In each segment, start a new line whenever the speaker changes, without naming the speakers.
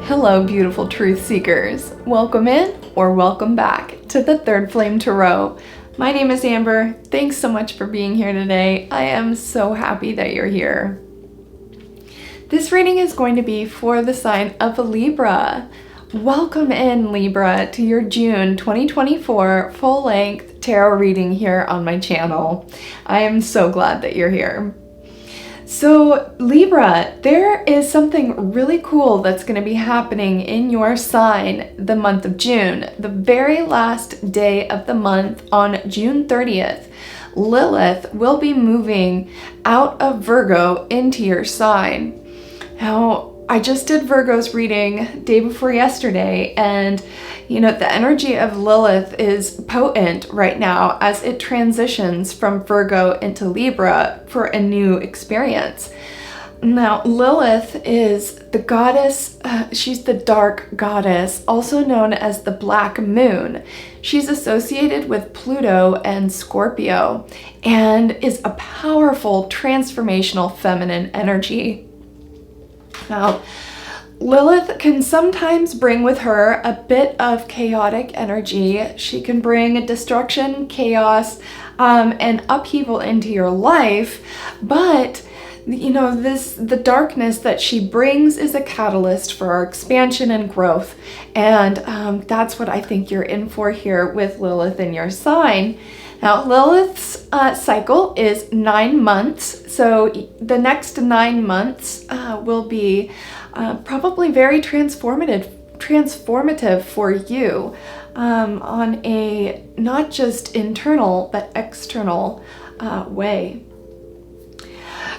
Hello, beautiful truth seekers. Welcome in or welcome back to the Third Flame Tarot. My name is Amber. Thanks so much for being here today. I am so happy that you're here. This reading is going to be for the sign of Libra. Welcome in, Libra, to your June 2024 full-length tarot reading here on my channel. I am so glad that you're here. So Libra, there is something really cool that's going to be happening in your sign the month of June. The very last day of the month, on June 30th, Lilith will be moving out of Virgo into your sign. Now, I just did Virgo's reading day before yesterday, and the energy of Lilith is potent right now as it transitions from Virgo into Libra for a new experience. Now, Lilith is the goddess, she's the dark goddess, also known as the Black Moon. She's associated with Pluto and Scorpio and is a powerful transformational feminine energy. Now, Lilith can sometimes bring with her a bit of chaotic energy. She can bring destruction, chaos, and upheaval into your life, but the darkness that she brings is a catalyst for our expansion and growth, and that's what I think you're in for here with Lilith in your sign. Now, Lilith's cycle is 9 months, so the next 9 months will be probably very transformative for you on a not just internal but external way.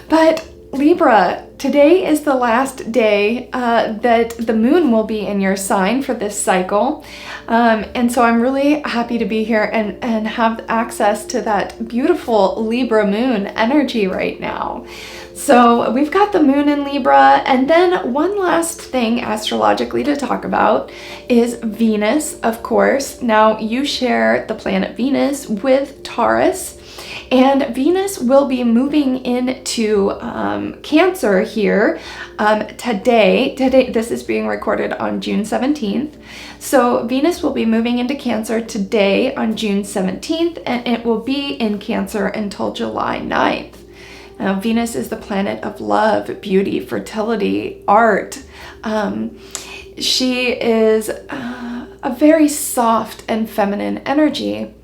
But Libra, today is the last day that the moon will be in your sign for this cycle. And so I'm really happy to be here and have access to that beautiful Libra moon energy right now. So we've got the moon in Libra, and then one last thing astrologically to talk about is Venus, of course. Now, you share the planet Venus with Taurus, and Venus will be moving into Cancer here today. This is being recorded on June 17th. So Venus will be moving into Cancer today on June 17th, and it will be in Cancer until July 9th. Now, Venus is the planet of love, beauty, fertility, art. She is a very soft and feminine energy.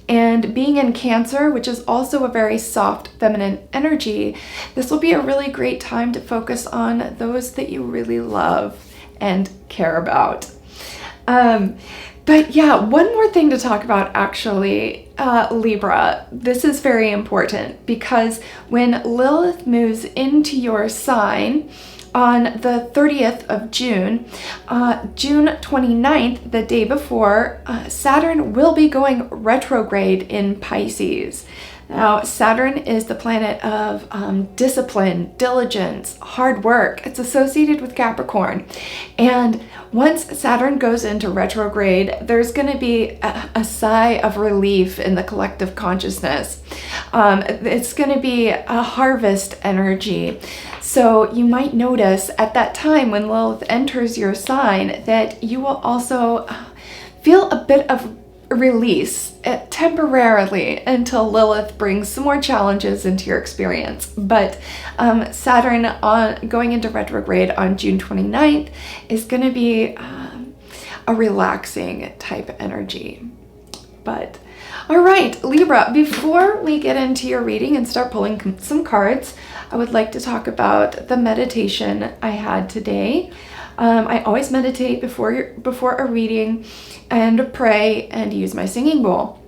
And being in Cancer, which is also a very soft feminine energy, this will be a really great time to focus on those that you really love and care about. But yeah, one more thing to talk about actually, Libra. This is very important because when Lilith moves into your sign on the 30th of June, June 29th, the day before, Saturn will be going retrograde in Pisces. Now, Saturn is the planet of discipline, diligence, hard work. It's associated with Capricorn. And once Saturn goes into retrograde, there's going to be a sigh of relief in the collective consciousness. It's going to be a harvest energy. So you might notice at that time when Lilith enters your sign that you will also feel a bit of release temporarily until Lilith brings some more challenges into your experience. But Saturn going into retrograde on June 29th is going to be a relaxing type energy. But all right, Libra, before we get into your reading and start pulling some cards, I would like to talk about the meditation I had today. I always meditate before a reading and pray and use my singing bowl.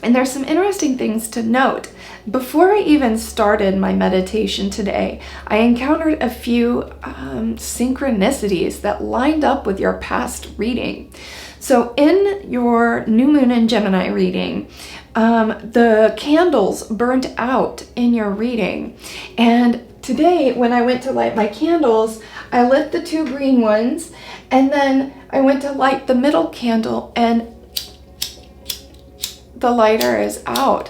And there's some interesting things to note. Before I even started my meditation today, I encountered a few synchronicities that lined up with your past reading. So in your new moon in Gemini reading, the candles burned out in your reading. And today, when I went to light my candles, I lit the 2 green ones, and then I went to light the middle candle, and the lighter is out.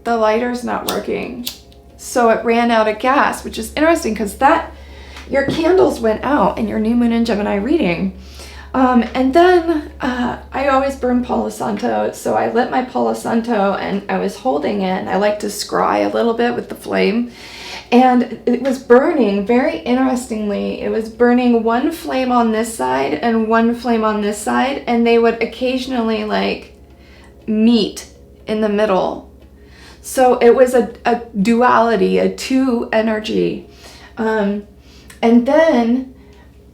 The lighter's not working. So it ran out of gas, which is interesting because that your candles went out in your new moon in Gemini reading. And then I always burn Palo Santo, so I lit my Palo Santo and I was holding it, and I like to scry a little bit with the flame. And it was burning, very interestingly, it was burning one flame on this side and one flame on this side, and they would occasionally like meet in the middle. So it was a duality, a two energy. And then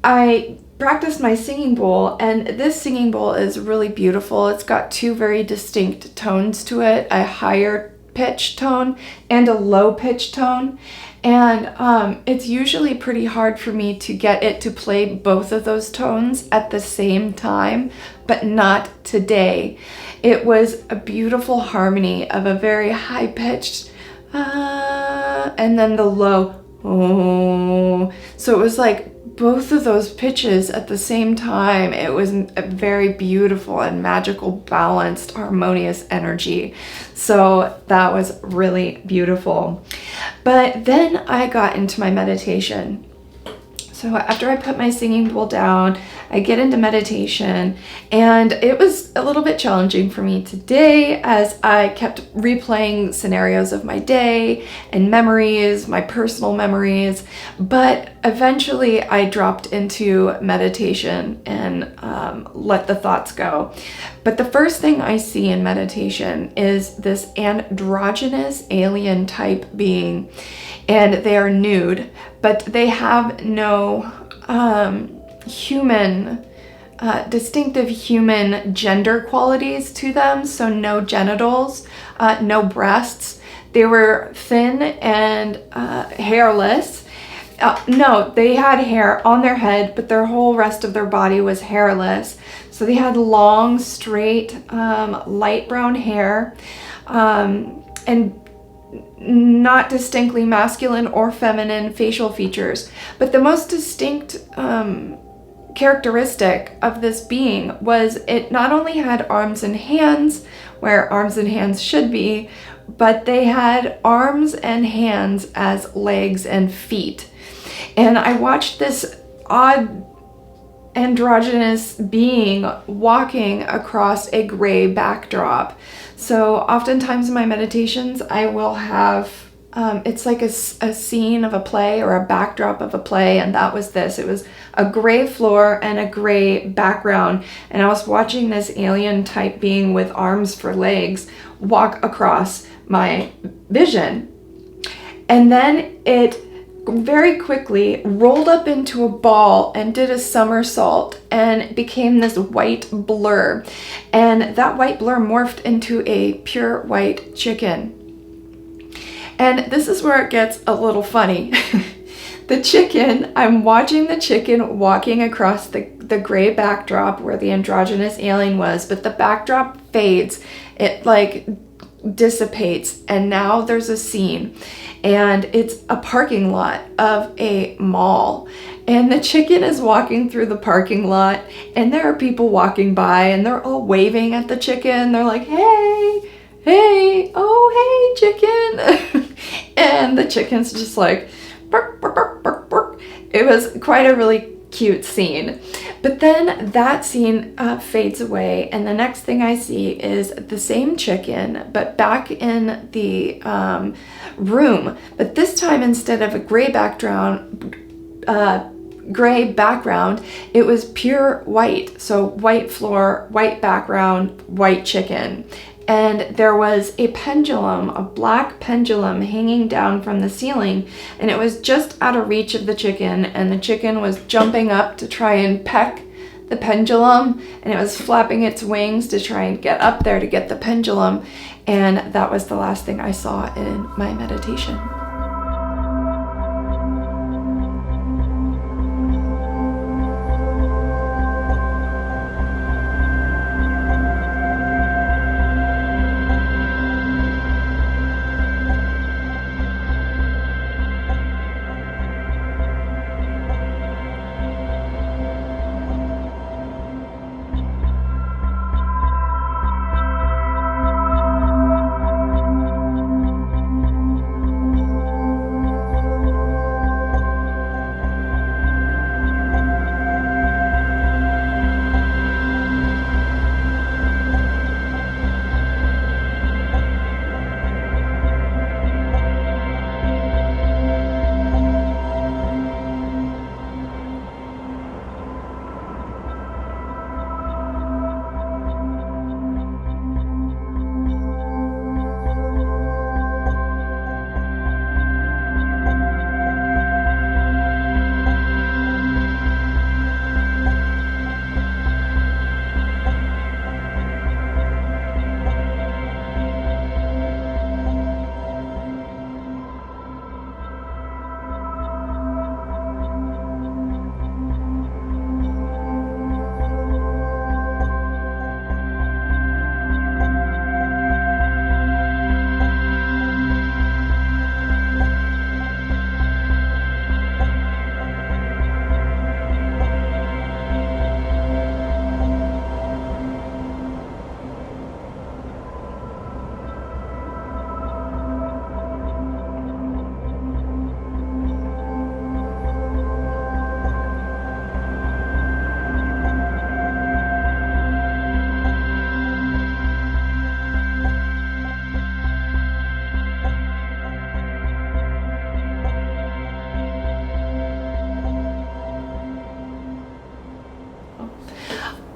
I practiced my singing bowl, and this singing bowl is really beautiful. It's got two very distinct tones to it, a higher pitch tone and a low pitch tone. And it's usually pretty hard for me to get it to play both of those tones at the same time, but not today. It was a beautiful harmony of a very high pitched and then the low oh. So it was like both of those pitches at the same time. It was a very beautiful and magical, balanced, harmonious energy. So that was really beautiful. But then I got into my meditation. So after I put my singing bowl down, I get into meditation, and it was a little bit challenging for me today as I kept replaying scenarios of my day and memories, my personal memories, but eventually I dropped into meditation and let the thoughts go. But the first thing I see in meditation is this androgynous alien type being, and they are nude, but they have no distinctive human gender qualities to them. So no genitals, no breasts. They were thin and hairless. No, they had hair on their head, but their whole rest of their body was hairless. So they had long, straight, light brown hair, and not distinctly masculine or feminine facial features. But the most distinct characteristic of this being was it not only had arms and hands, where arms and hands should be, but they had arms and hands as legs and feet. And I watched this odd androgynous being walking across a gray backdrop. So oftentimes in my meditations, I will have, it's like a scene of a play or a backdrop of a play, and that was this. It was a gray floor and a gray background, and I was watching this alien type being with arms for legs walk across my vision. And then it very quickly rolled up into a ball and did a somersault and became this white blur. And that white blur morphed into a pure white chicken. And this is where it gets a little funny. The chicken, I'm watching the chicken walking across the gray backdrop where the androgynous alien was, but the backdrop fades. It like dissipates, and now there's a scene, and it's a parking lot of a mall, and the chicken is walking through the parking lot, and there are people walking by, and they're all waving at the chicken. They're like, hey, oh, hey, chicken. And the chicken's just like, bark, bark, bark, bark, bark. It was quite a really cute scene. But then that scene fades away, and the next thing I see is the same chicken, but back in the room. But this time, instead of a gray background, it was pure white. So white floor, white background, white chicken. And there was a pendulum, a black pendulum hanging down from the ceiling, and it was just out of reach of the chicken, and the chicken was jumping up to try and peck the pendulum, and it was flapping its wings to try and get up there to get the pendulum. And that was the last thing I saw in my meditation.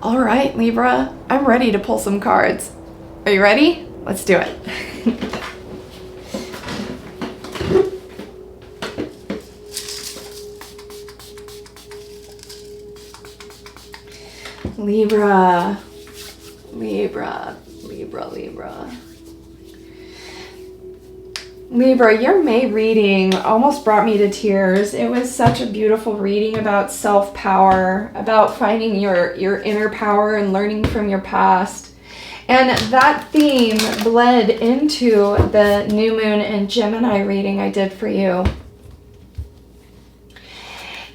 All right, Libra, I'm ready to pull some cards. Are you ready? Let's do it. Libra, Libra, Libra, Libra. Libra, your May reading almost brought me to tears. It was such a beautiful reading about self-power, about finding your inner power and learning from your past. And that theme bled into the new moon and Gemini reading I did for you.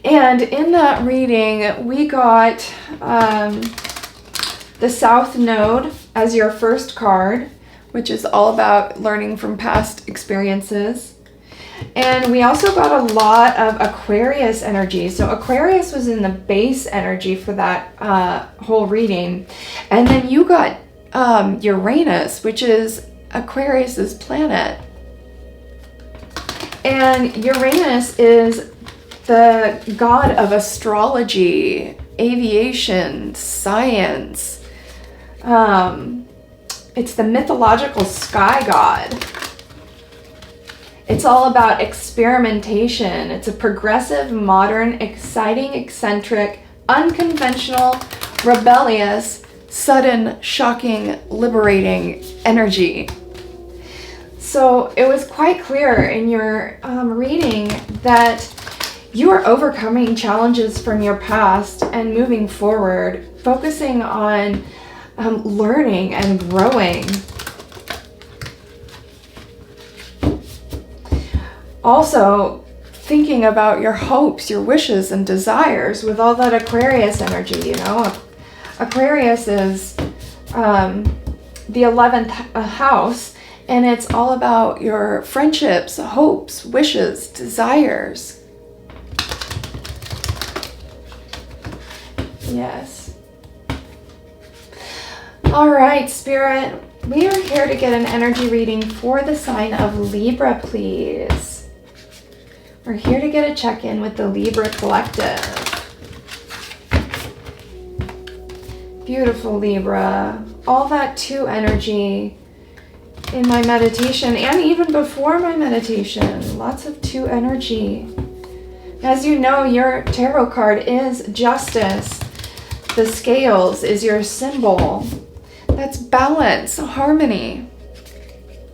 And in that reading, we got the South Node as your first card, which is all about learning from past experiences. And we also got a lot of Aquarius energy. So Aquarius was in the base energy for that whole reading. And then you got Uranus, which is Aquarius's planet. And Uranus is the god of astrology, aviation, science. It's the mythological sky god. It's all about experimentation. It's a progressive, modern, exciting, eccentric, unconventional, rebellious, sudden, shocking, liberating energy. So it was quite clear in your reading that you are overcoming challenges from your past and moving forward, focusing on learning and growing. Also, thinking about your hopes, your wishes, and desires with all that Aquarius energy, you know. Aquarius is the 11th house, and it's all about your friendships, hopes, wishes, desires. Yes. All right, Spirit, we are here to get an energy reading for the sign of Libra, please. We're here to get a check-in with the Libra collective. Beautiful, Libra. All that 2 energy in my meditation and even before my meditation. Lots of 2 energy. As you know, your tarot card is Justice. The scales is your symbol. That's balance, harmony.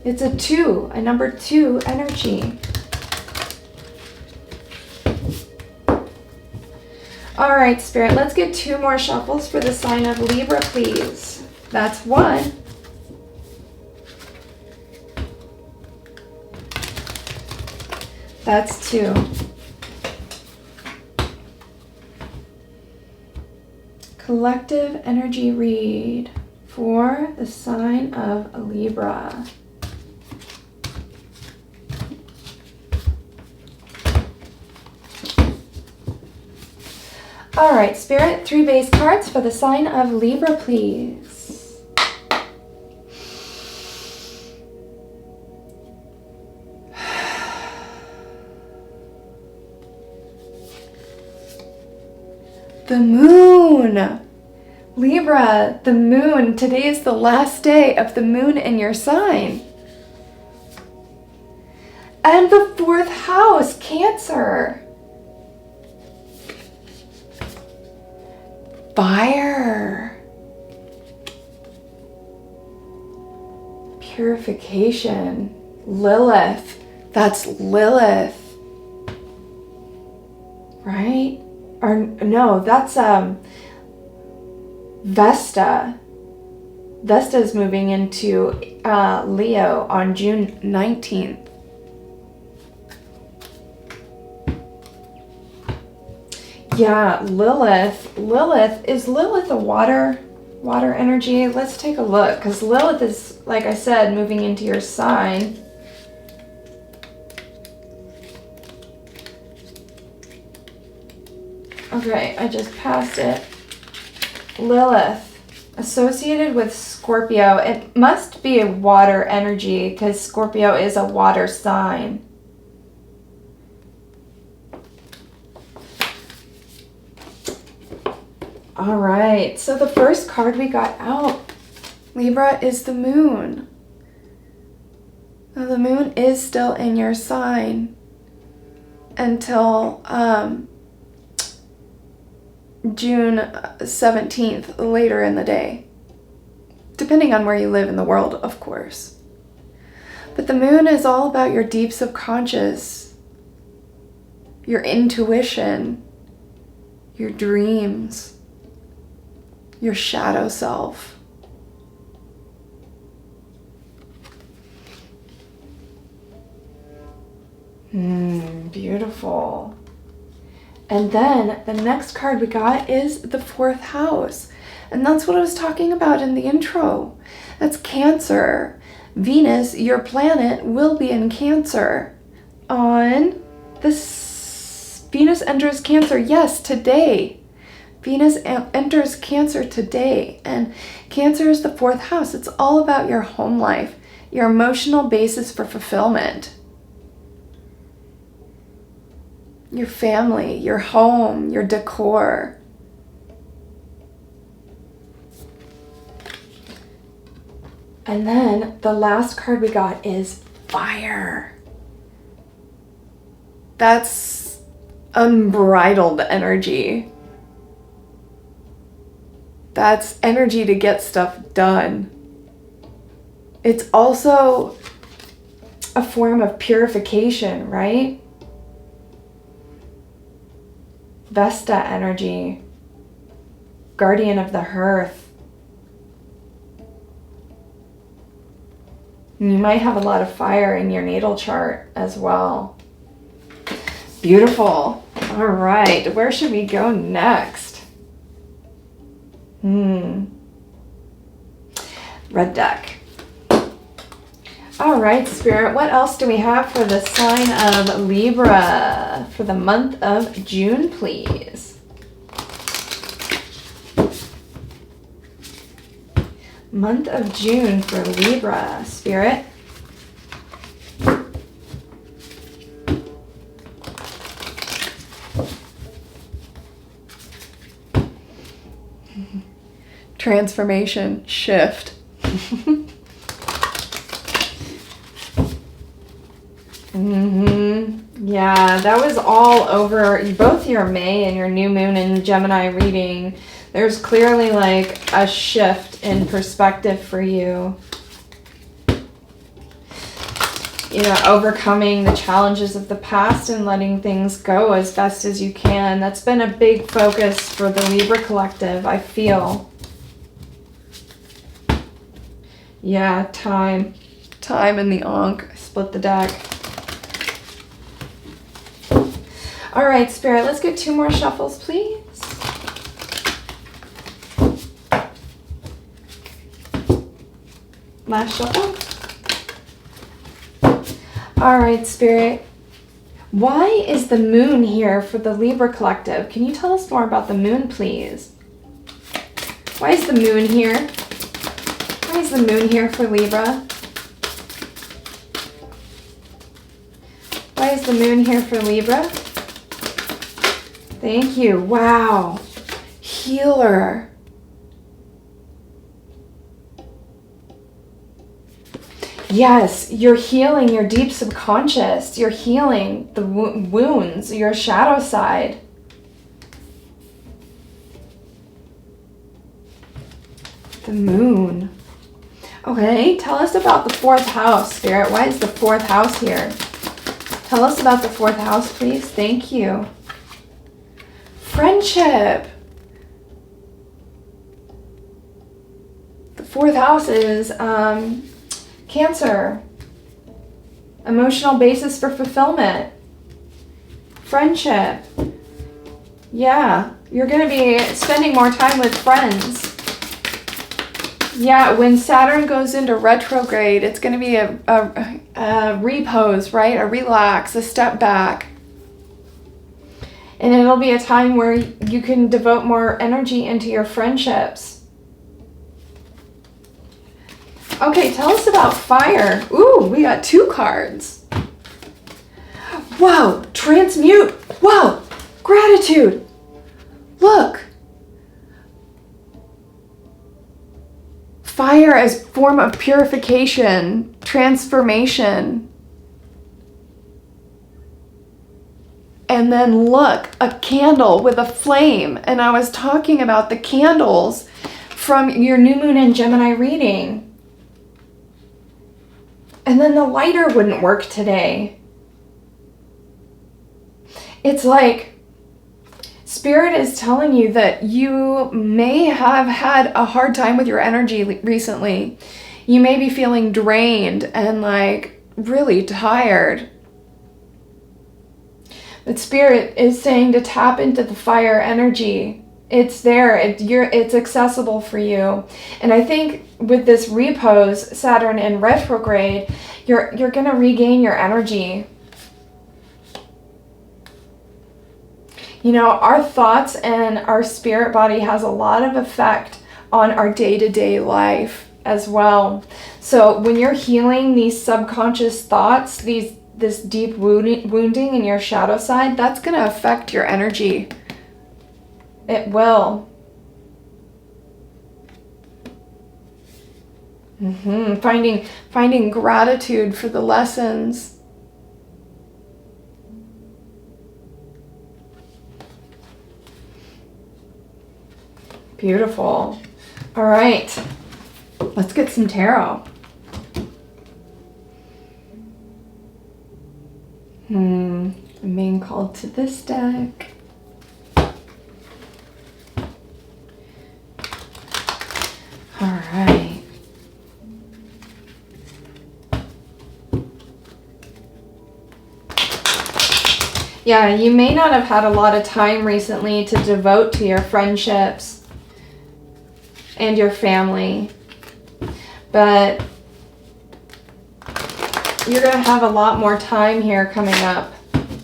It's a 2, a number 2 energy. All right, Spirit, let's get 2 more shuffles for the sign of Libra, please. That's 1. That's 2. Collective energy read for the sign of Libra. All right, Spirit, 3 base cards for the sign of Libra, please. The moon. Libra, the moon. Today is the last day of the moon in your sign. And the 4th house, Cancer. Fire. Purification. Lilith. That's Lilith. Right? Or no, that's Vesta. Vesta is moving into Leo on June 19th. Yeah, Lilith. Is Lilith a water energy? Let's take a look, because Lilith is, like I said, moving into your sign. Okay, I just passed it. Lilith, associated with Scorpio. It must be a water energy because Scorpio is a water sign. All right, so the first card we got out, Libra, is the moon. Now, the moon is still in your sign until June 17th, later in the day. Depending on where you live in the world, of course. But the moon is all about your deep subconscious, your intuition, your dreams, your shadow self. Beautiful. And then the next card we got is the fourth house. And that's what I was talking about in the intro. That's Cancer. Venus, your planet, will be in Cancer on this. Venus enters Cancer, yes, today. Venus enters Cancer today. And Cancer is the fourth house. It's all about your home life, your emotional basis for fulfillment. Your family, your home, your decor. And then the last card we got is Fire. That's unbridled energy. That's energy to get stuff done. It's also a form of purification, right? Vesta energy, guardian of the hearth. You might have a lot of fire in your natal chart as well. Beautiful. All right, where should we go next? Red deck. All right, Spirit, what else do we have for the sign of Libra for the month of June, please? Month of June for Libra, Spirit. Transformation, shift. Yeah, that was all over both your May and your new moon and Gemini reading. There's clearly like a shift in perspective for you. You know, overcoming the challenges of the past and letting things go as best as you can. That's been a big focus for the Libra collective, I feel. Yeah, time. Time and the Ankh. I split the deck. All right, Spirit, let's get 2 more shuffles, please. Last shuffle. All right, Spirit. Why is the moon here for the Libra collective? Can you tell us more about the moon, please? Why is the moon here? Why is the moon here for Libra? Why is the moon here for Libra? Thank you. Wow. Healer. Yes, you're healing your deep subconscious. You're healing the wounds, your shadow side. The moon. Okay, tell us about the 4th house, Spirit. Why is the 4th house here? Tell us about the 4th house, please. Thank you. Friendship. The 4th house is Cancer. Emotional basis for fulfillment. Friendship. Yeah, you're going to be spending more time with friends. Yeah, when Saturn goes into retrograde, it's going to be a repose, right? A relax, a step back. And it'll be a time where you can devote more energy into your friendships. Okay, tell us about fire. Ooh, we got 2 cards. Wow, transmute. Wow, gratitude. Look, fire as form of purification, transformation. And then look, a candle with a flame. And I was talking about the candles from your new moon and Gemini reading. And then the lighter wouldn't work today. It's like Spirit is telling you that you may have had a hard time with your energy recently. You may be feeling drained and like really tired. But Spirit is saying to tap into the fire energy. It's there. It's accessible for you. And I think with this repose, Saturn in retrograde, you're going to regain your energy. You know, our thoughts and our spirit body has a lot of effect on our day-to-day life as well. So when you're healing these subconscious thoughts, this deep wounding in your shadow side, that's going to affect your energy. It will. Finding gratitude for the lessons. Beautiful. All right. Let's get some tarot. I'm being called to this deck. All right. Yeah, you may not have had a lot of time recently to devote to your friendships and your family, but you're going to have a lot more time here coming up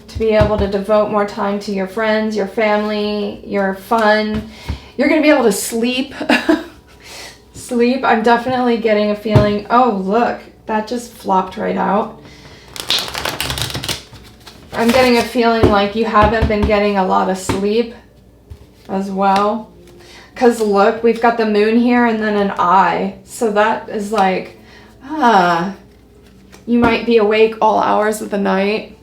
to be able to devote more time to your friends, your family, your fun. You're going to be able to sleep. Sleep. I'm definitely getting a feeling, oh, look, that just flopped right out. I'm getting a feeling like you haven't been getting a lot of sleep as well. Because look, we've got the moon here and then an eye. So that is like, you might be awake all hours of the night.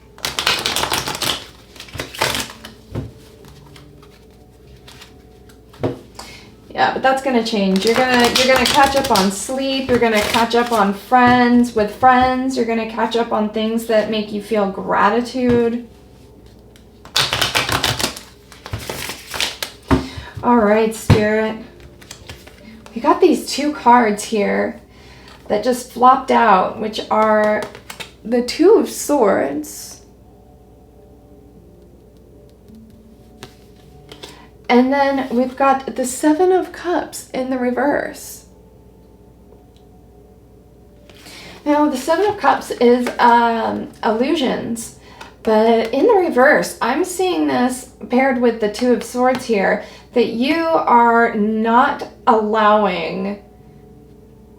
Yeah, but that's gonna change. You're gonna catch up on sleep. You're gonna catch up on friends with friends. You're gonna catch up on things that make you feel gratitude. All right, Spirit. We got these two cards here that just flopped out, which are the Two of Swords. And then we've got the Seven of Cups in the reverse. Now, the Seven of Cups is illusions, but in the reverse, I'm seeing this paired with the Two of Swords here, that you are not allowing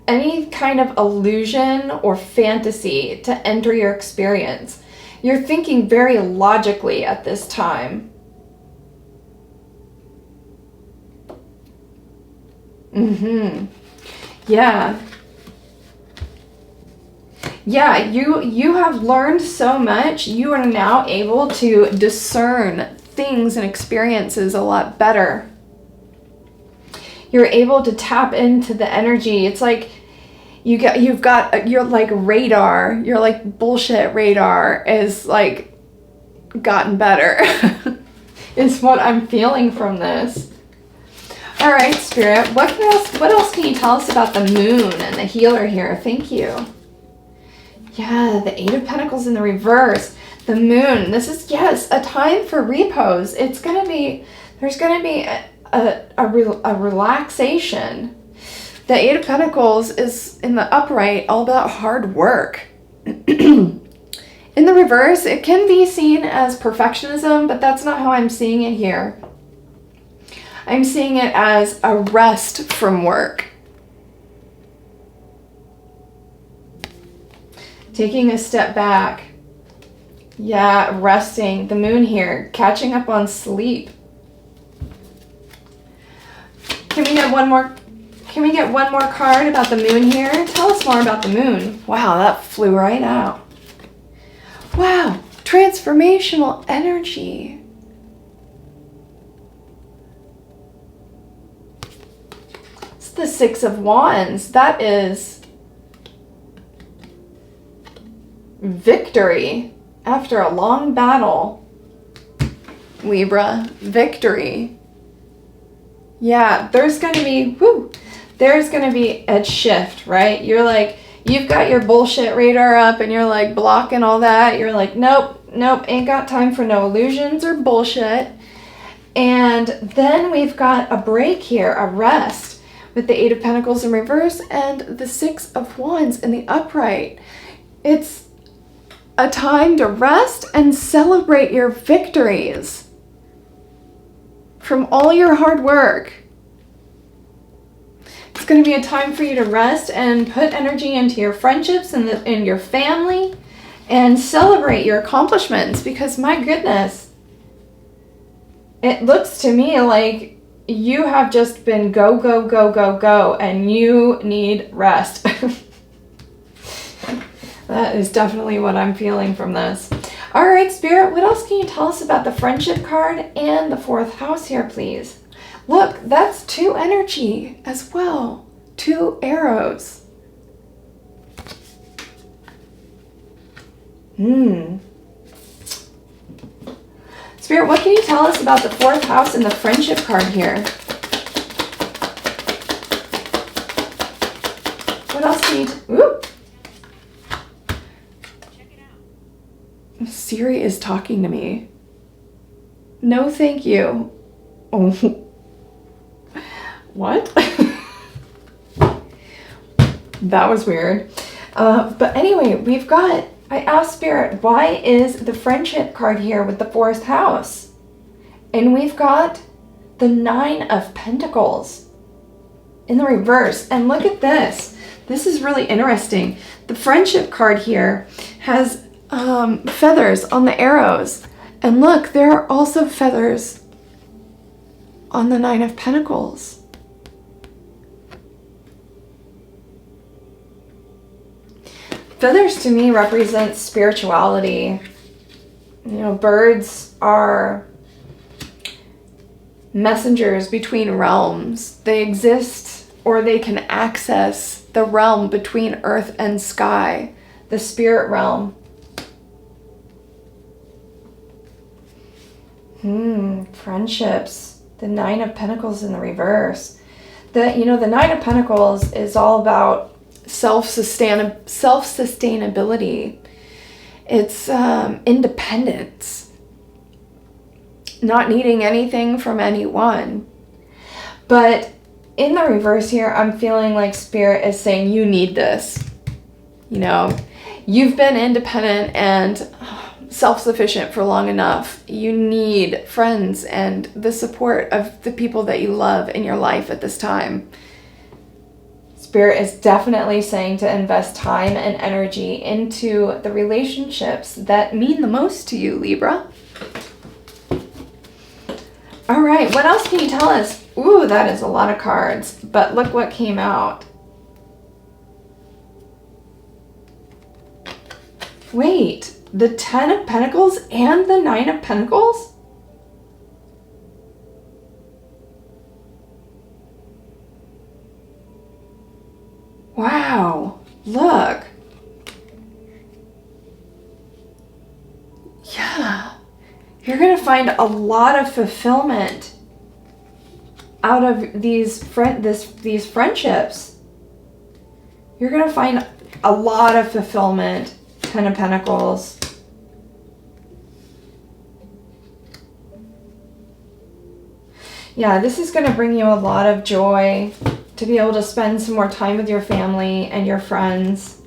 any kind of illusion or fantasy to enter your experience. You're thinking very logically at this time. Yeah. Yeah, you have learned so much. You are now able to discern things and experiences a lot better. You're able to tap into the energy. It's like you've got your like radar, your like bullshit radar is like gotten better. Is what I'm feeling from this. All right, Spirit, what else can you tell us about the moon and the healer here? Thank you. Yeah, the Eight of Pentacles in the reverse. The moon. This is, yes, a time for repose. It's going to be, there's going to be a relaxation. The Eight of Pentacles is in the upright, all about hard work. In the reverse, it can be seen as perfectionism, but that's not how I'm seeing it here. I'm seeing it as a rest from work. Taking a step back. Yeah, resting. The moon here, catching up on sleep. Can we get one more Can we get one more card about the moon here? Tell us more about the moon. Wow, that flew right out. Wow, transformational energy. It's the Six of Wands. That is victory after a long battle. Libra, victory. Yeah, there's going to be, there's going to be a shift, right? You're like, you've got your bullshit radar up and you're like blocking all that. You're like, nope, ain't got time for no illusions or bullshit. And then we've got a break here, a rest with the Eight of Pentacles in reverse and the Six of Wands in the upright. It's a time to rest and celebrate your victories from all your hard work. It's going to be a time for you to rest and put energy into your friendships and in your family and celebrate your accomplishments, because my goodness, it looks to me like you have just been go, go, go, go, go, and you need rest. That is definitely what I'm feeling from this. All right, Spirit, what else can you tell us about the friendship card and the fourth house here, please? Look, that's 2 energy as well. 2 arrows. Spirit, what can you tell us about the fourth house and the friendship card here? What else can you... Siri is talking to me. No, thank you. Oh. What? That was weird. But anyway, we've got, I asked Spirit, why is the friendship card here with the fourth house? And we've got the 9 of Pentacles in the reverse. And look at this. This is really interesting. The friendship card here has feathers on the arrows. And look, there are also feathers on the 9 of Pentacles. Feathers to me represent spirituality. You know, birds are messengers between realms. They exist, or they can access the realm between earth and sky, the spirit realm. Friendships. The 9 of Pentacles in the reverse. The 9 of Pentacles is all about self-sustainability. It's independence. Not needing anything from anyone. But in the reverse here, I'm feeling like Spirit is saying you need this. You know, you've been independent and self-sufficient for long enough. You need friends and the support of the people that you love in your life at this time. Spirit is definitely saying to invest time and energy into the relationships that mean the most to you, Libra. All right, what else can you tell us? Ooh, that is a lot of cards, but look what came out. Wait, the 10 of Pentacles and the 9 of Pentacles? Wow, look. Yeah, you're going to find a lot of fulfillment out of these friendships. You're going to find a lot of fulfillment. 10 of Pentacles. Yeah, this is going to bring you a lot of joy to be able to spend some more time with your family and your friends.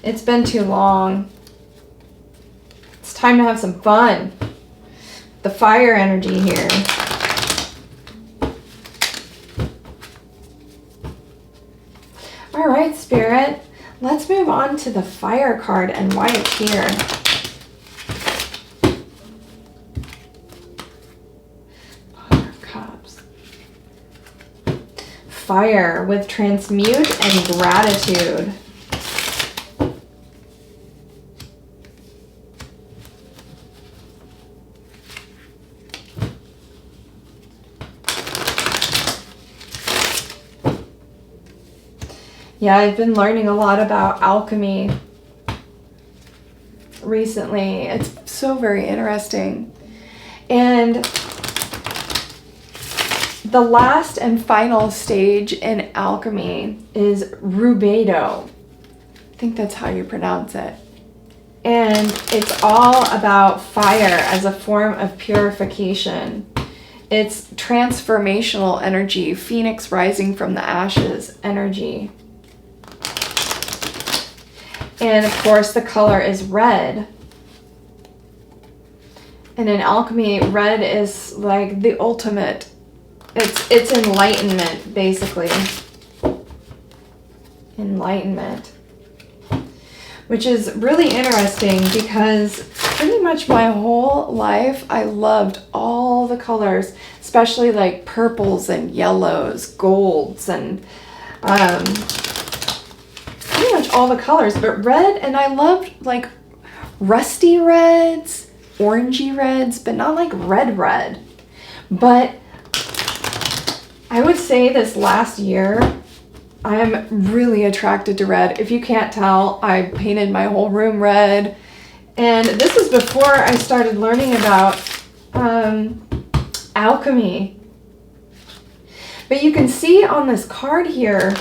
It's been too long. It's time to have some fun. The fire energy here. All right, Spirit. Let's move on to the fire card and why it's here. Cups. fire with transmute and gratitude. Yeah, I've been learning a lot about alchemy recently. It's so very interesting. And the last and final stage in alchemy is rubedo. I think that's how you pronounce it. And it's all about fire as a form of purification. It's transformational energy, phoenix rising from the ashes energy. And of course the color is red. And in alchemy, red is like the ultimate. It's enlightenment, basically. Enlightenment. Which is really interesting because pretty much my whole life I loved all the colors, especially like purples and yellows, golds, and pretty much all the colors, but red, and I loved like rusty reds, orangey reds, but not like red. But I would say this last year, I'm really attracted to red. If you can't tell, I painted my whole room red. And this was before I started learning about alchemy. But you can see on this card here,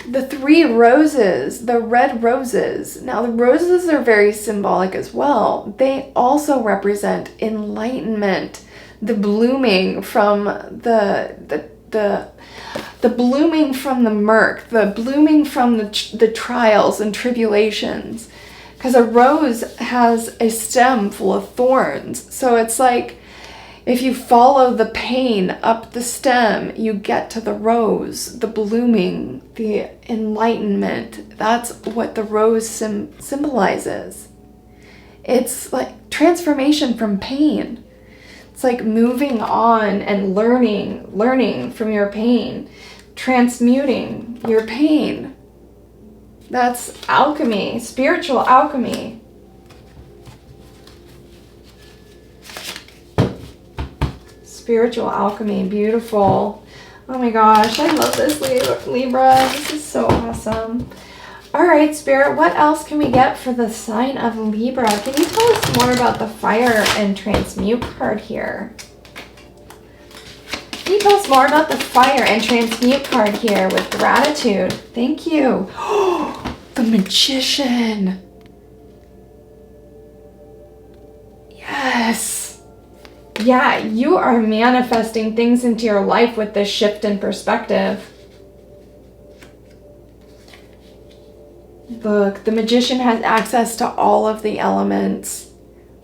the 3 roses, the red roses. Now the roses are very symbolic as well. They also represent enlightenment, the blooming from the blooming from the murk, the blooming from the trials and tribulations. Because a rose has a stem full of thorns. So it's like if you follow the pain up the stem, you get to the rose, the blooming, the enlightenment. That's what the rose symbolizes. It's like transformation from pain. It's like moving on and learning from your pain, transmuting your pain. That's alchemy, spiritual alchemy. Spiritual alchemy, beautiful. Oh my gosh, I love this, Libra. This is so awesome. All right, Spirit, what else can we get for the sign of Libra? Can you tell us more about the fire and transmute card here? Can you tell us more about the fire and transmute card here with gratitude? Thank you. The Magician. Yes. Yeah, you are manifesting things into your life with this shift in perspective. Look, the Magician has access to all of the elements: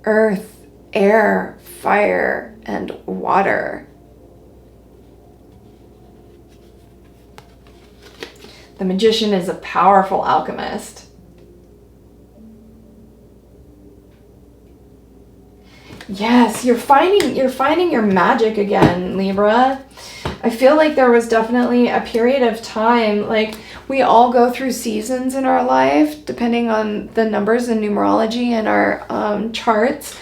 earth, air, fire, and water. The Magician is a powerful alchemist. Yes, you're finding your magic again, Libra. I feel like there was definitely a period of time, like we all go through seasons in our life, depending on the numbers and numerology in our charts.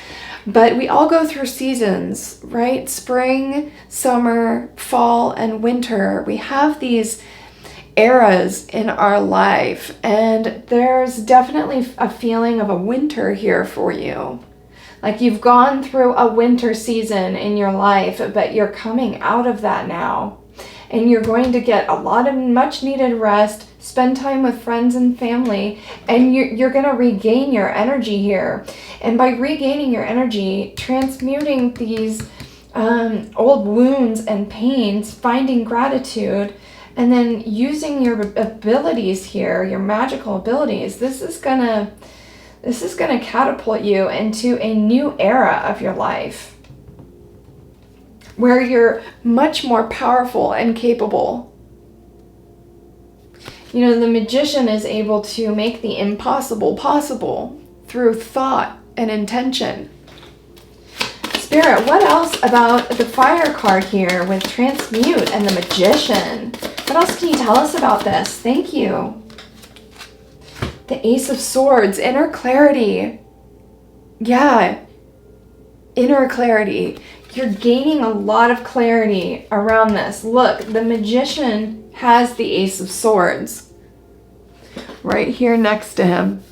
But we all go through seasons, right? Spring, summer, fall, and winter. We have these eras in our life, and there's definitely a feeling of a winter here for you. Like you've gone through a winter season in your life, but you're coming out of that now. And you're going to get a lot of much needed rest, spend time with friends and family, and you're going to regain your energy here. And by regaining your energy, transmuting these old wounds and pains, finding gratitude, and then using your abilities here, your magical abilities, this is gonna catapult you into a new era of your life where you're much more powerful and capable. You know, the Magician is able to make the impossible possible through thought and intention. Spirit, what else about the fire card here with transmute and the magician? What else can you tell us about this? Thank you. The Ace of Swords, inner clarity. Yeah, inner clarity. You're gaining a lot of clarity around this. Look, the magician has the Ace of Swords right here next to him.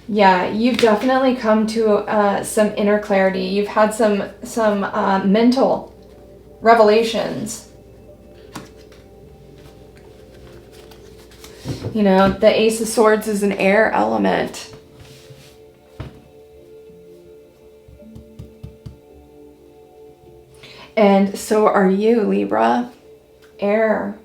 Yeah, you've definitely come to some inner clarity. You've had some mental revelations. You know, the Ace of Swords is an air element. And so are you, Libra. Air.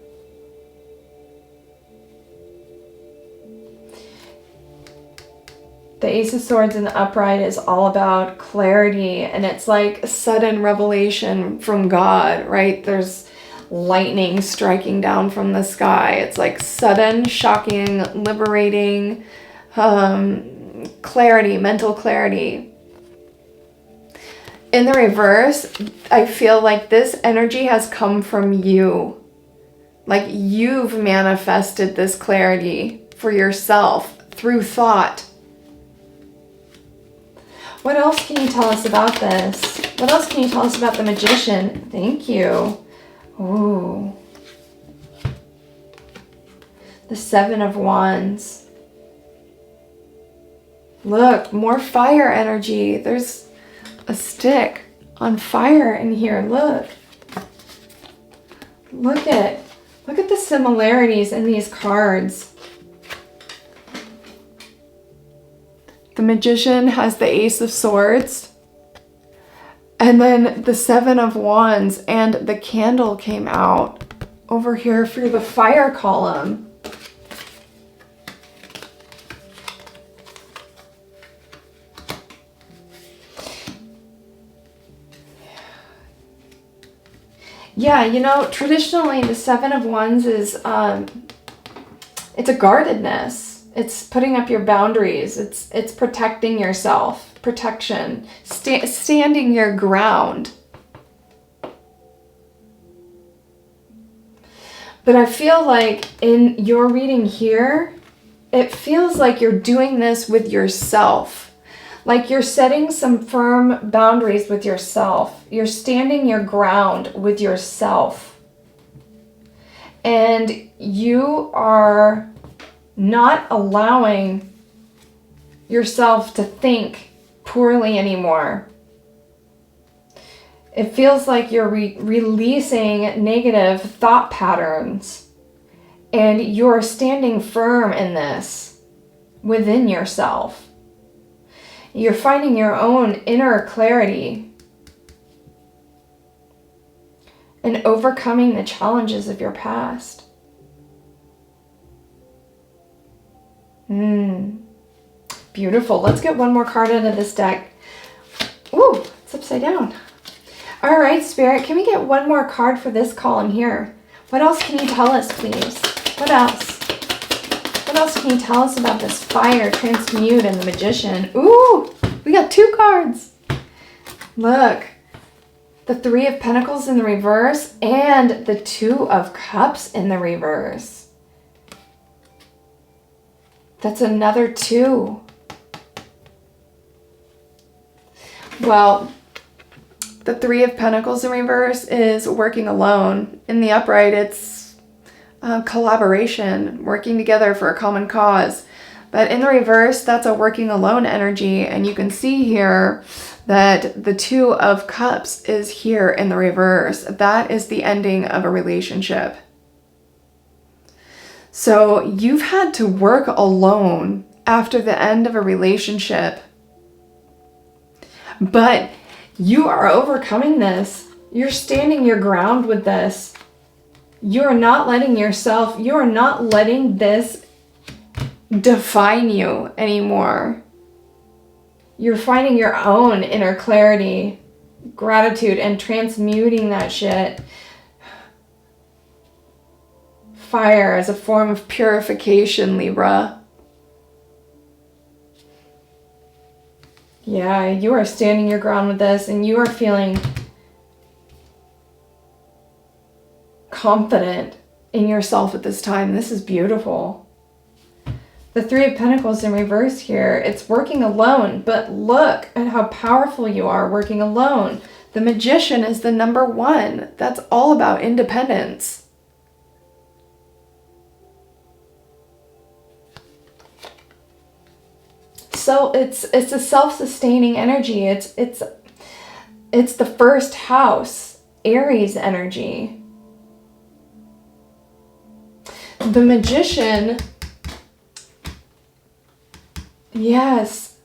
The Ace of Swords in the upright is all about clarity, and it's like a sudden revelation from God, right? There's lightning striking down from the sky. It's like sudden, shocking, liberating clarity, mental clarity. In the reverse, I feel like this energy has come from you. Like you've manifested this clarity for yourself through thought. What else can you tell us about this? What else can you tell us about the magician? Thank you. Ooh. The Seven of Wands. Look, more fire energy. There's a stick on fire in here. Look. Look at the similarities in these cards. The magician has the Ace of Swords, and then the Seven of Wands, and the candle came out over here for the fire column. Yeah, you know, traditionally the Seven of Wands is, it's a guardedness. It's putting up your boundaries. It's protecting yourself. Protection. Standing your ground. But I feel like in your reading here, it feels like you're doing this with yourself. Like you're setting some firm boundaries with yourself. You're standing your ground with yourself. And you are not allowing yourself to think poorly anymore. It feels like you're releasing negative thought patterns, and you're standing firm in this within yourself. You're finding your own inner clarity and overcoming the challenges of your past. Beautiful. Let's get one more card out of this deck. Ooh, it's upside down. All right, Spirit, can we get one more card for this column here? What else can you tell us, please? What else? What else can you tell us about this fire, transmute, and the magician? Ooh, we got two cards. Look, the Three of Pentacles in the reverse and the Two of Cups in the reverse. That's another two. Well, the Three of Pentacles in reverse is working alone. In the upright, it's collaboration, working together for a common cause. But in the reverse, that's a working alone energy. And you can see here that the Two of Cups is here in the reverse. That is the ending of a relationship. So you've had to work alone after the end of a relationship. But you are overcoming this. You're standing your ground with this. You're not letting yourself, you're not letting this define you anymore. You're finding your own inner clarity, gratitude, and transmuting that shit. Fire as a form of purification, Libra. Yeah, you are standing your ground with this, and you are feeling confident in yourself at this time. This is beautiful. The Three of Pentacles in reverse here, it's working alone, but look at how powerful you are working alone. The Magician is the number one. That's all about independence. So it's a self-sustaining energy. It's the first house, Aries energy. The Magician, yes.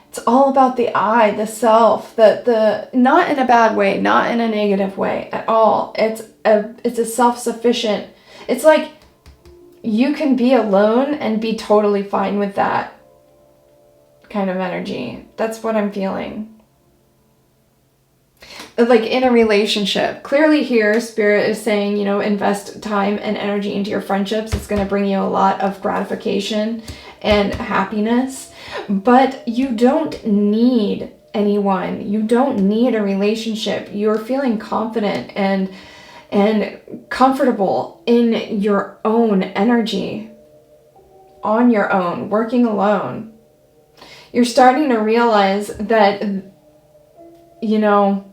It's all about the I, the self, the not in a bad way, not in a negative way at all. It's a self-sufficient. It's like you can be alone and be totally fine with that kind of energy. That's what I'm feeling. Like in a relationship. Clearly here, Spirit is saying, you know, invest time and energy into your friendships. It's going to bring you a lot of gratification and happiness. But you don't need anyone. You don't need a relationship. You're feeling confident and comfortable in your own energy, on your own, working alone. You're starting to realize that, you know,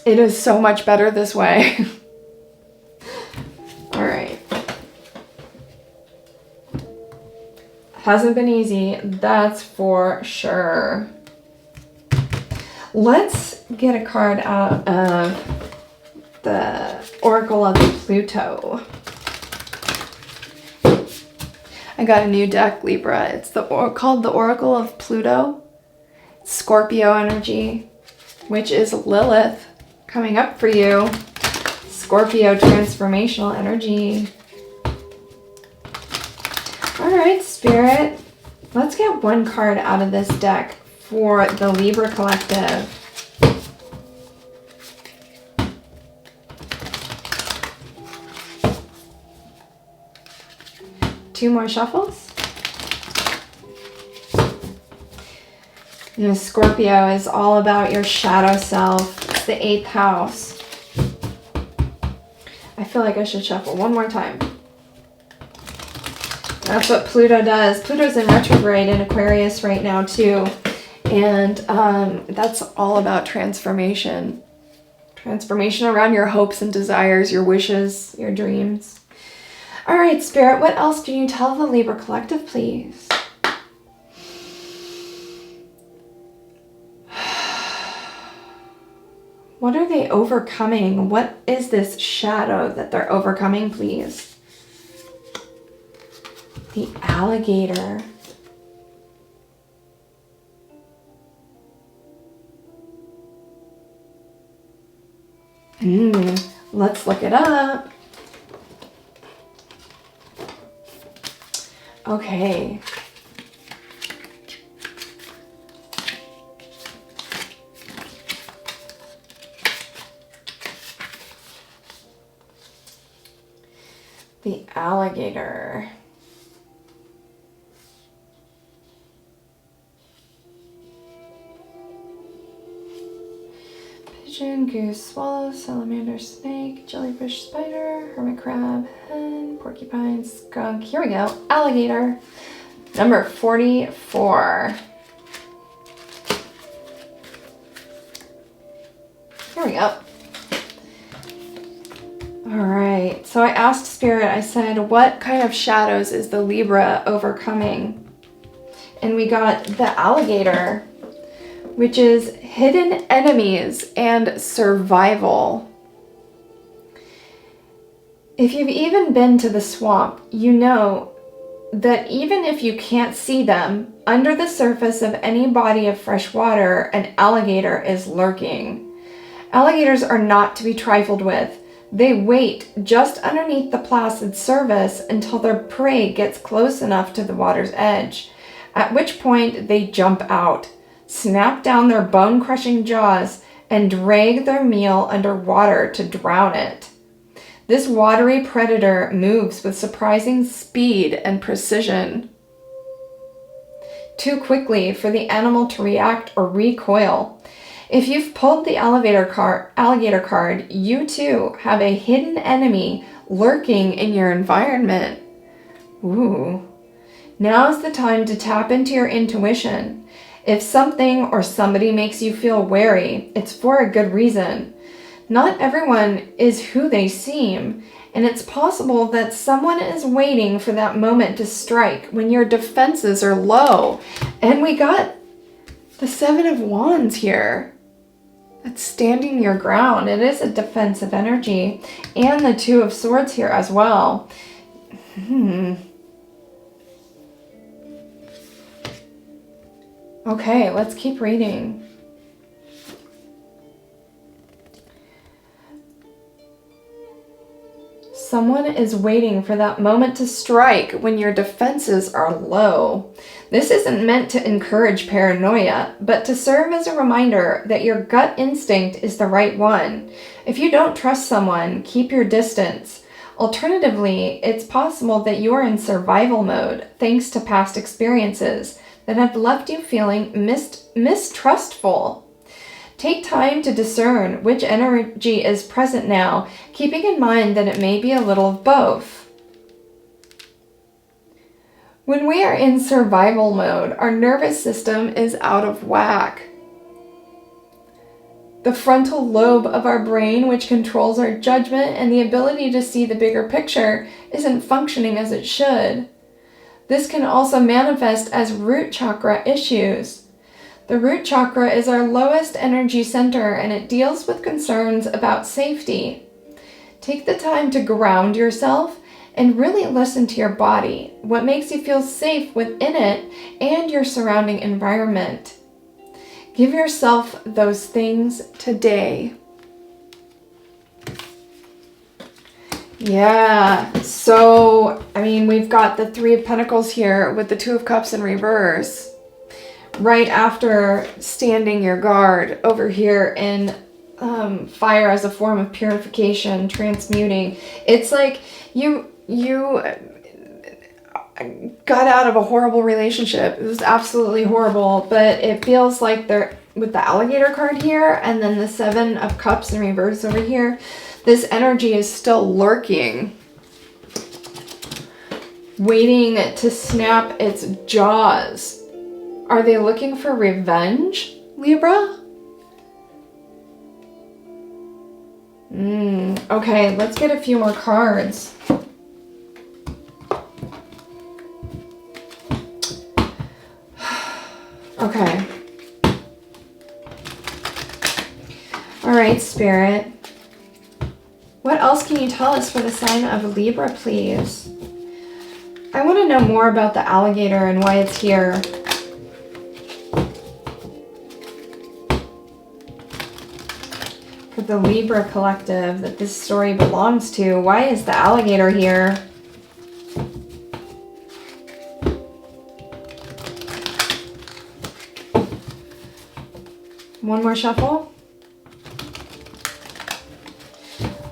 it is so much better this way. All right. Hasn't been easy, that's for sure. Let's get a card out of the Oracle of Pluto. I got a new deck, Libra. It's called the Oracle of Pluto. Scorpio energy, which is Lilith coming up for you. Scorpio transformational energy. All right, Spirit. Let's get one card out of this deck for the Libra collective. Two more shuffles. You know, Scorpio is all about your shadow self. It's the 8th house. I feel like I should shuffle one more time. That's what Pluto does. Pluto's in retrograde in Aquarius right now too. And that's all about transformation. Transformation around your hopes and desires, your wishes, your dreams. All right, Spirit, what else can you tell the Libra collective, please? What are they overcoming? What is this shadow that they're overcoming, please? The alligator. Let's look it up. Okay. The alligator. Pigeon, goose, swallow, salamander, snake, jellyfish, spider, hermit crab, hen, porcupine, skunk. Here we go. Alligator. Number 44. Here we go. All right. So I asked Spirit, I said, what kind of shadows is the Libra overcoming? And we got the alligator, which is hidden enemies and survival. If you've even been to the swamp, you know that even if you can't see them, under the surface of any body of fresh water, an alligator is lurking. Alligators are not to be trifled with. They wait just underneath the placid surface until their prey gets close enough to the water's edge, at which point they jump out, snap down their bone-crushing jaws, and drag their meal underwater to drown it. This watery predator moves with surprising speed and precision. too quickly for the animal to react or recoil. If you've pulled the alligator card, you too have a hidden enemy lurking in your environment. Ooh. Now's the time to tap into your intuition. If something or somebody makes you feel wary, it's for a good reason. Not everyone is who they seem, and it's possible that someone is waiting for that moment to strike when your defenses are low. And we got the Seven of Wands here. That's standing your ground. It is a defensive energy. And the Two of Swords here as well. Okay, let's keep reading. Someone is waiting for that moment to strike when your defenses are low. This isn't meant to encourage paranoia, but to serve as a reminder that your gut instinct is the right one. If you don't trust someone, keep your distance. Alternatively, it's possible that you are in survival mode thanks to past experiences that have left you feeling mistrustful. Take time to discern which energy is present now, keeping in mind that it may be a little of both. When we are in survival mode, our nervous system is out of whack. The frontal lobe of our brain, which controls our judgment and the ability to see the bigger picture, isn't functioning as it should. This can also manifest as root chakra issues. The root chakra is our lowest energy center, and it deals with concerns about safety. Take the time to ground yourself and really listen to your body, what makes you feel safe within it and your surrounding environment. Give yourself those things today. Yeah, so, we've got the Three of Pentacles here with the Two of Cups in reverse. Right after standing your guard over here in fire as a form of purification, transmuting. It's like you got out of a horrible relationship. It was absolutely horrible, but it feels like they're with the alligator card here and then the Seven of Cups in reverse over here. This energy is still lurking, waiting to snap its jaws. Are they looking for revenge, Libra? Okay, let's get a few more cards. Okay. All right, Spirit. What else can you tell us for the sign of Libra, please? I want to know more about the alligator and why it's here. For the Libra collective that this story belongs to, why is the alligator here? One more shuffle.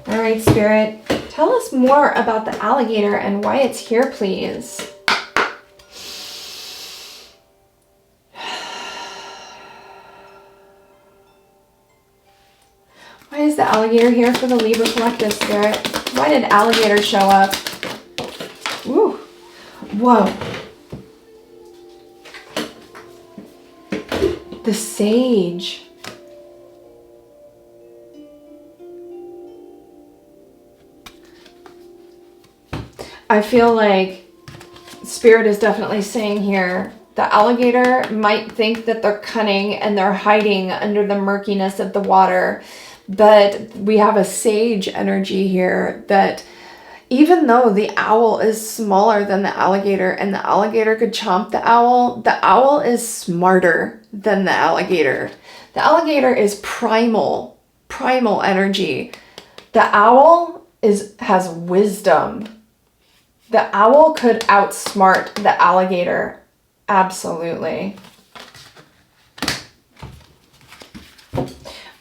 All right, Spirit, tell us more about the alligator and why it's here, please. Why is the alligator here for the Libra collective, Spirit? Why did alligator show up? Ooh. Whoa. The Sage. I feel like Spirit is definitely saying here, the alligator might think that they're cunning and they're hiding under the murkiness of the water. But we have a sage energy here that even though the owl is smaller than the alligator and the alligator could chomp the owl is smarter than the alligator. The alligator is primal energy. The owl has wisdom. The owl could outsmart the alligator. Absolutely.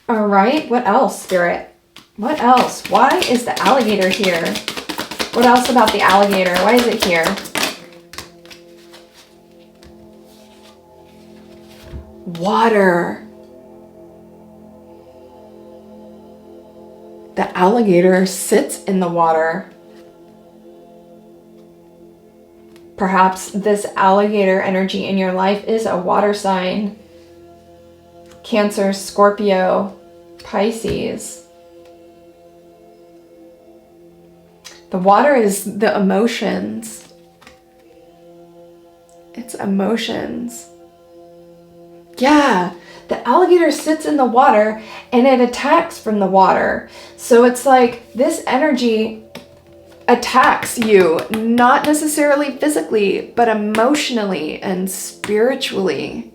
All right, what else, Spirit? What else? Why is the alligator here? What else about the alligator? Why is it here? Water. The alligator sits in the water. Perhaps this alligator energy in your life is a water sign. Cancer, Scorpio, Pisces. The water is the emotions. It's emotions. Yeah, the alligator sits in the water and it attacks from the water. So it's like this energy attacks you, not necessarily physically, but emotionally and spiritually.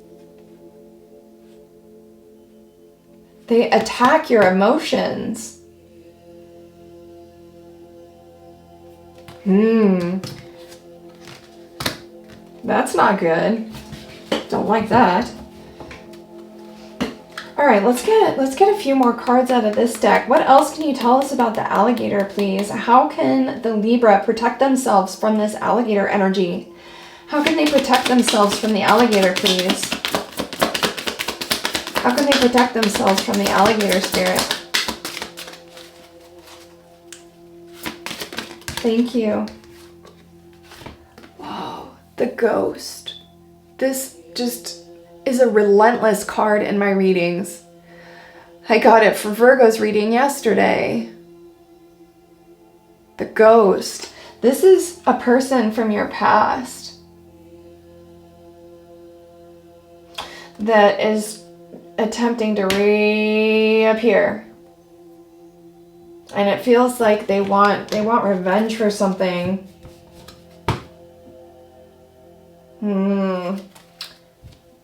They attack your emotions. That's not good. Don't like that. All right, let's get a few more cards out of this deck. What else can you tell us about the alligator, please? How can the Libra protect themselves from this alligator energy? How can they protect themselves from the alligator, please? How can they protect themselves from the alligator spirit? Thank you. Whoa, the ghost. This just is a relentless card in my readings. I got it for Virgo's reading yesterday. The ghost. This is a person from your past that is attempting to reappear. And it feels like they want revenge for something.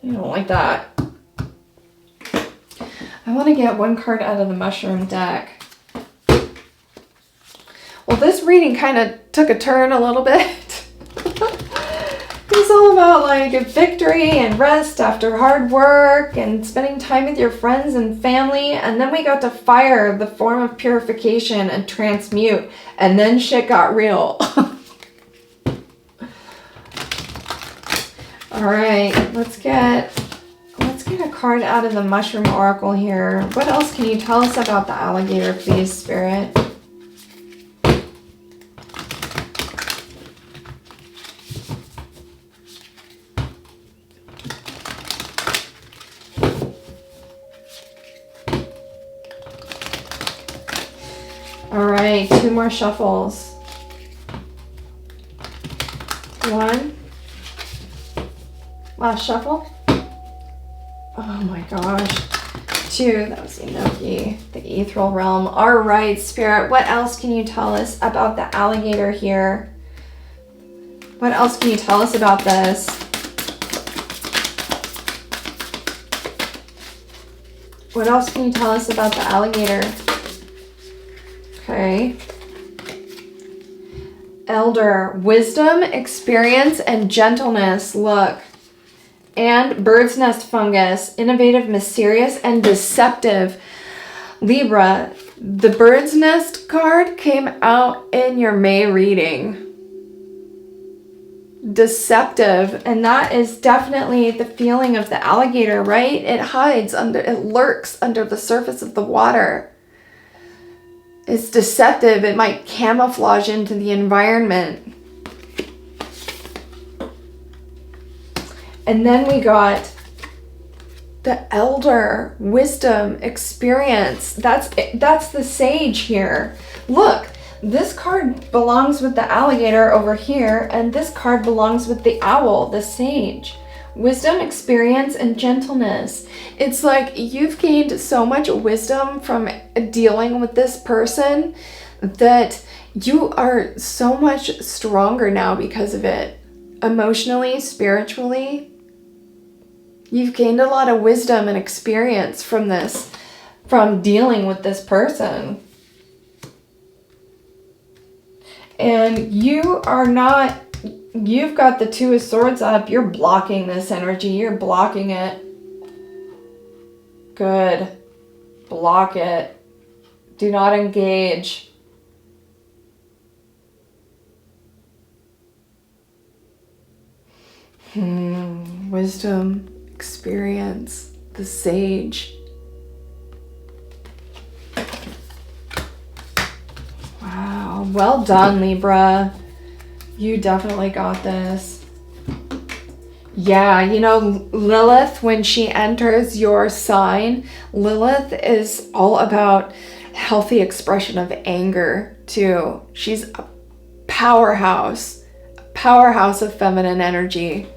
I don't like that. I want to get one card out of the mushroom deck. Well, this reading kind of took a turn a little bit. It's all about like victory and rest after hard work and spending time with your friends and family. And then we got to fire, the form of purification, and transmute. And then shit got real. All right, let's get a card out of the mushroom oracle here. What else can you tell us about the alligator, please, Spirit? All right, 2 more shuffles. 1. Last shuffle. Oh my gosh. 2. That was Inoki, the ethereal realm. All right, Spirit. What else can you tell us about the alligator here? What else can you tell us about this? What else can you tell us about the alligator? Okay. Elder, wisdom, experience, and gentleness. Look. And bird's nest fungus, innovative, mysterious, and deceptive. Libra, the bird's nest card came out in your May reading. Deceptive, and that is definitely the feeling of the alligator, right? It lurks under the surface of the water. It's deceptive. It might camouflage into the environment. And then we got the elder, wisdom, experience. That's the sage here. Look, this card belongs with the alligator over here, and this card belongs with the owl, the sage. Wisdom, experience, and gentleness. It's like you've gained so much wisdom from dealing with this person that you are so much stronger now because of it. Emotionally, spiritually. You've gained a lot of wisdom and experience from this, from dealing with this person. And you've got the 2 of swords up. You're blocking this energy. You're blocking it. Good. Block it. Do not engage. Wisdom, experience, the sage. Wow, well done, Libra. You definitely got this. Yeah, you know, Lilith, when she enters your sign, Lilith is all about healthy expression of anger, too. She's a powerhouse of feminine energy.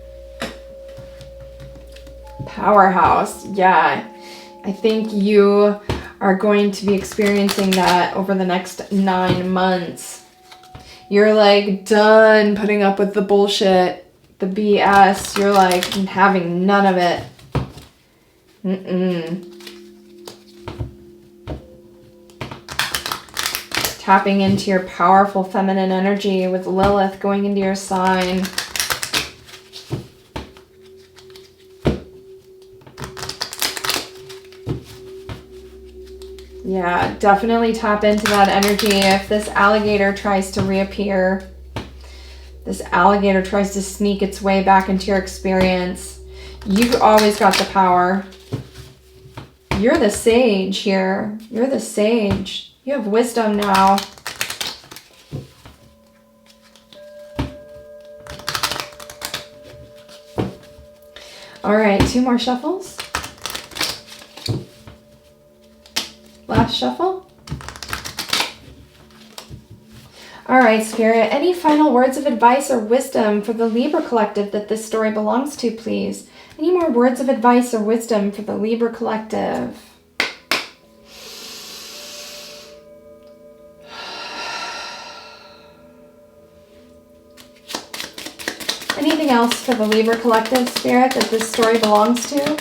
Powerhouse, yeah. I think you are going to be experiencing that over the next 9 months. You're like done putting up with the bullshit, the BS. You're like having none of it. Tapping into your powerful feminine energy with Lilith going into your sign. Yeah, definitely tap into that energy. If this alligator tries to reappear, this alligator tries to sneak its way back into your experience, you've always got the power. You're the sage here. You're the sage. You have wisdom now. All right, 2 more shuffles. Last shuffle. All right, Spirit, any final words of advice or wisdom for the Libra collective that this story belongs to, please? Any more words of advice or wisdom for the Libra collective? Anything else for the Libra collective, Spirit, that this story belongs to?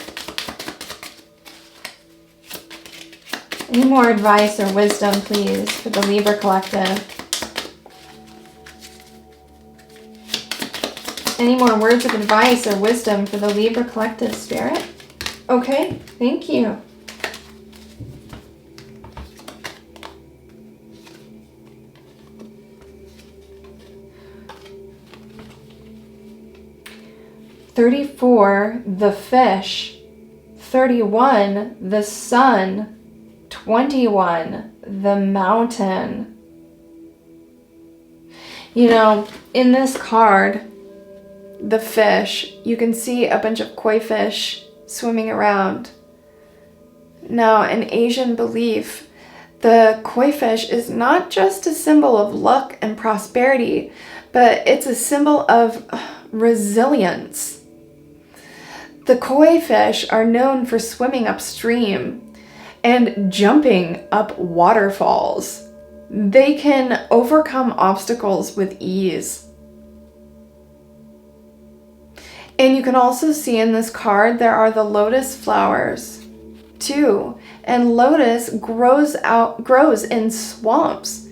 Any more advice or wisdom, please, for the Libra collective? Any more words of advice or wisdom for the Libra collective, Spirit? Okay, thank you. $34, the fish. $31, the sun. $21, the mountain. You know, in this card, the fish, you can see a bunch of koi fish swimming around. Now, in Asian belief, the koi fish is not just a symbol of luck and prosperity, but it's a symbol of resilience. The koi fish are known for swimming upstream and jumping up waterfalls. They can overcome obstacles with ease. And you can also see in this card there are the lotus flowers too. And lotus grows in swamps.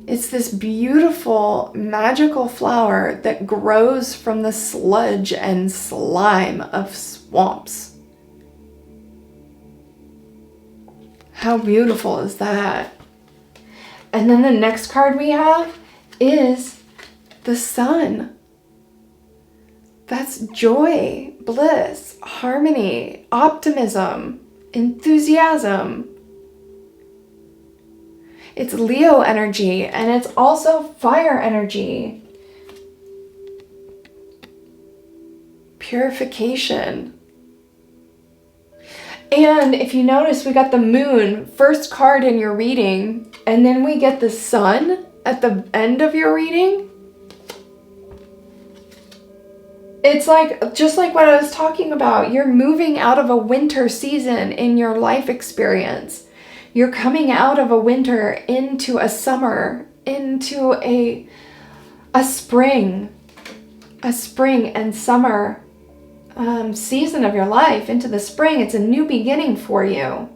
It's this beautiful, magical flower that grows from the sludge and slime of swamps. How beautiful is that? And then the next card we have is the sun. That's joy, bliss, harmony, optimism, enthusiasm. It's Leo energy, and it's also fire energy. Purification. And if you notice, we got the moon, first card in your reading, and then we get the sun at the end of your reading. It's like, just like what I was talking about, you're moving out of a winter season in your life experience. You're coming out of a winter into a summer, into a spring and summer season of your life, into the spring. It's a new beginning for you.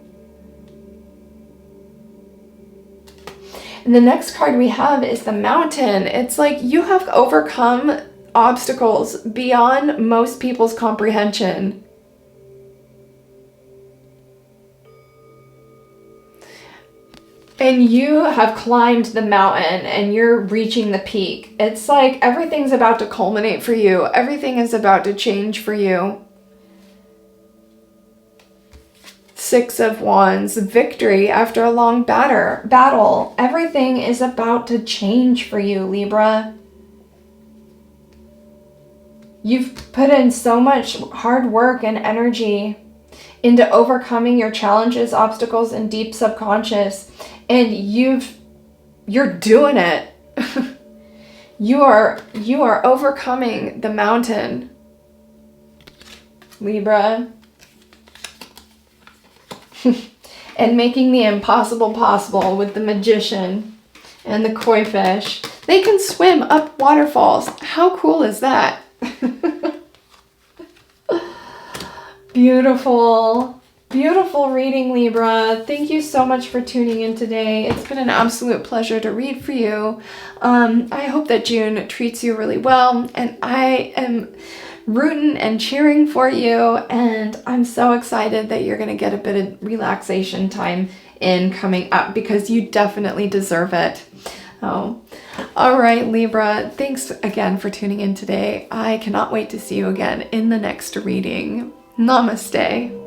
And the next card we have is the mountain. It's like you have overcome obstacles beyond most people's comprehension. And you have climbed the mountain and you're reaching the peak. It's like everything's about to culminate for you. Everything is about to change for you. Six of Wands, victory after a long battle. Everything is about to change for you, Libra. You've put in so much hard work and energy into overcoming your challenges, obstacles, and deep subconscious, and you're doing it. You are overcoming the mountain, Libra. And making the impossible possible with the Magician and the Koi fish. They can swim up waterfalls. How cool is that? Beautiful, beautiful reading, Libra. Thank you so much for tuning in today. It's been an absolute pleasure to read for you. I hope that June treats you really well, and I am rooting and cheering for you, and I'm so excited that you're going to get a bit of relaxation time in coming up, because you definitely deserve it. Oh, all right, Libra, thanks again for tuning in today. I cannot wait to see you again in the next reading. Namaste.